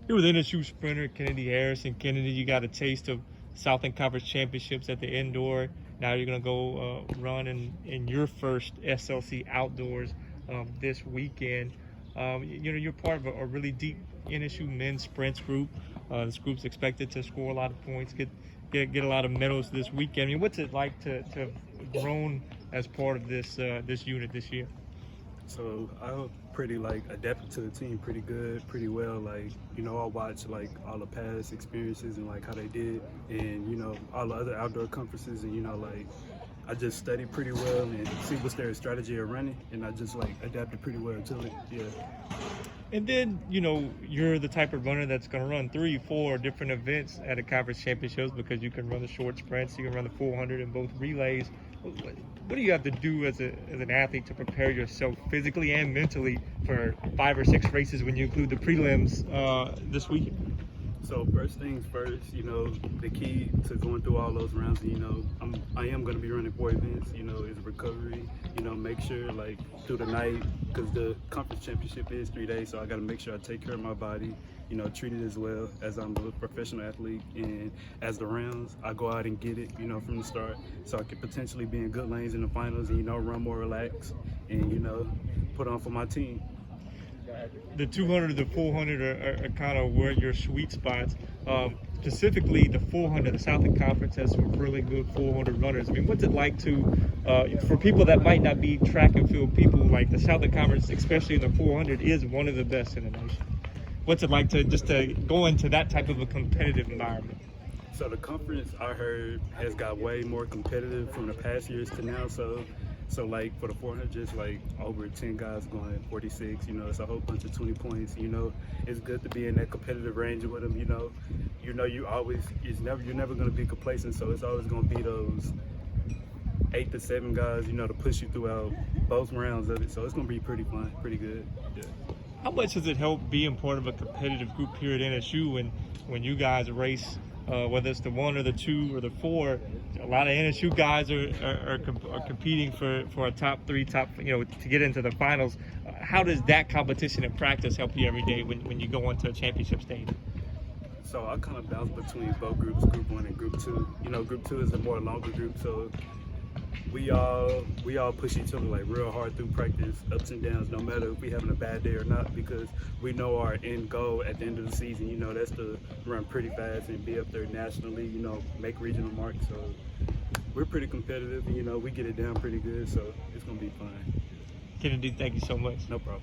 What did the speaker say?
You're with NSU sprinter Kennedy Harrison. Kennedy, you got a taste of Southern Conference championships at the indoor. Now you're going to go run in your first SLC outdoors this weekend. You're part of a really deep NSU men's sprints group. This group's expected to score a lot of points, get a lot of medals this weekend. I mean, what's it like to have grown as part of this unit this year? So I pretty adapted to the team pretty good, pretty well. I watched all the past experiences and how they did, and all the other outdoor conferences, and I just studied pretty well and see what's their strategy of running, and I just adapted pretty well to it. Yeah. And then, you're the type of runner that's going to run 3-4 different events at a conference championships because you can run the short sprints, you can run the 400 in both relays. What do you have to do as an athlete to prepare yourself physically and mentally for 5 or 6 races when you include the prelims this weekend? So first things first, the key to going through all those rounds, I am going to be running 4 events, is recovery, make sure through the night, because the conference championship is 3 days, so I got to make sure I take care of my body, treat it as well as I'm a professional athlete, and as the rounds, I go out and get it, from the start, so I could potentially be in good lanes in the finals and, run more relaxed and, put on for my team. The 200 and the 400 are kind of where your sweet spots. Specifically, the 400, the Southern Conference has some really good 400 runners. I mean, what's it like for people that might not be track and field people, like the Southern Conference, especially in the 400, is one of the best in the nation. What's it like to go into that type of a competitive environment? So the conference, I heard, has got way more competitive from the past years to now. So for the 400, just over 10 guys going 46, it's a whole bunch of 20 points, it's good to be in that competitive range with them, you're never going to be complacent, so it's always going to be those 8 to 7 guys, to push you throughout both rounds of it, so it's going to be pretty fun, pretty good, yeah. How much does it help being part of a competitive group here at NSU when you guys race, whether it's the 1 or the 2 or the 4, a lot of NSU guys are competing for a top 3, to get into the finals. How does that competition and practice help you every day when you go onto a championship stage? So I kind of bounce between both groups, Group 1 and Group 2. Group 2 is a more longer group, so we all push each other real hard through practice, ups and downs, no matter if we having a bad day or not, because we know our end goal at the end of the season, that's to run pretty fast and be up there nationally, make regional marks. So we're pretty competitive, we get it down pretty good, so it's gonna be fine. Kennedy, thank you so much. No problem.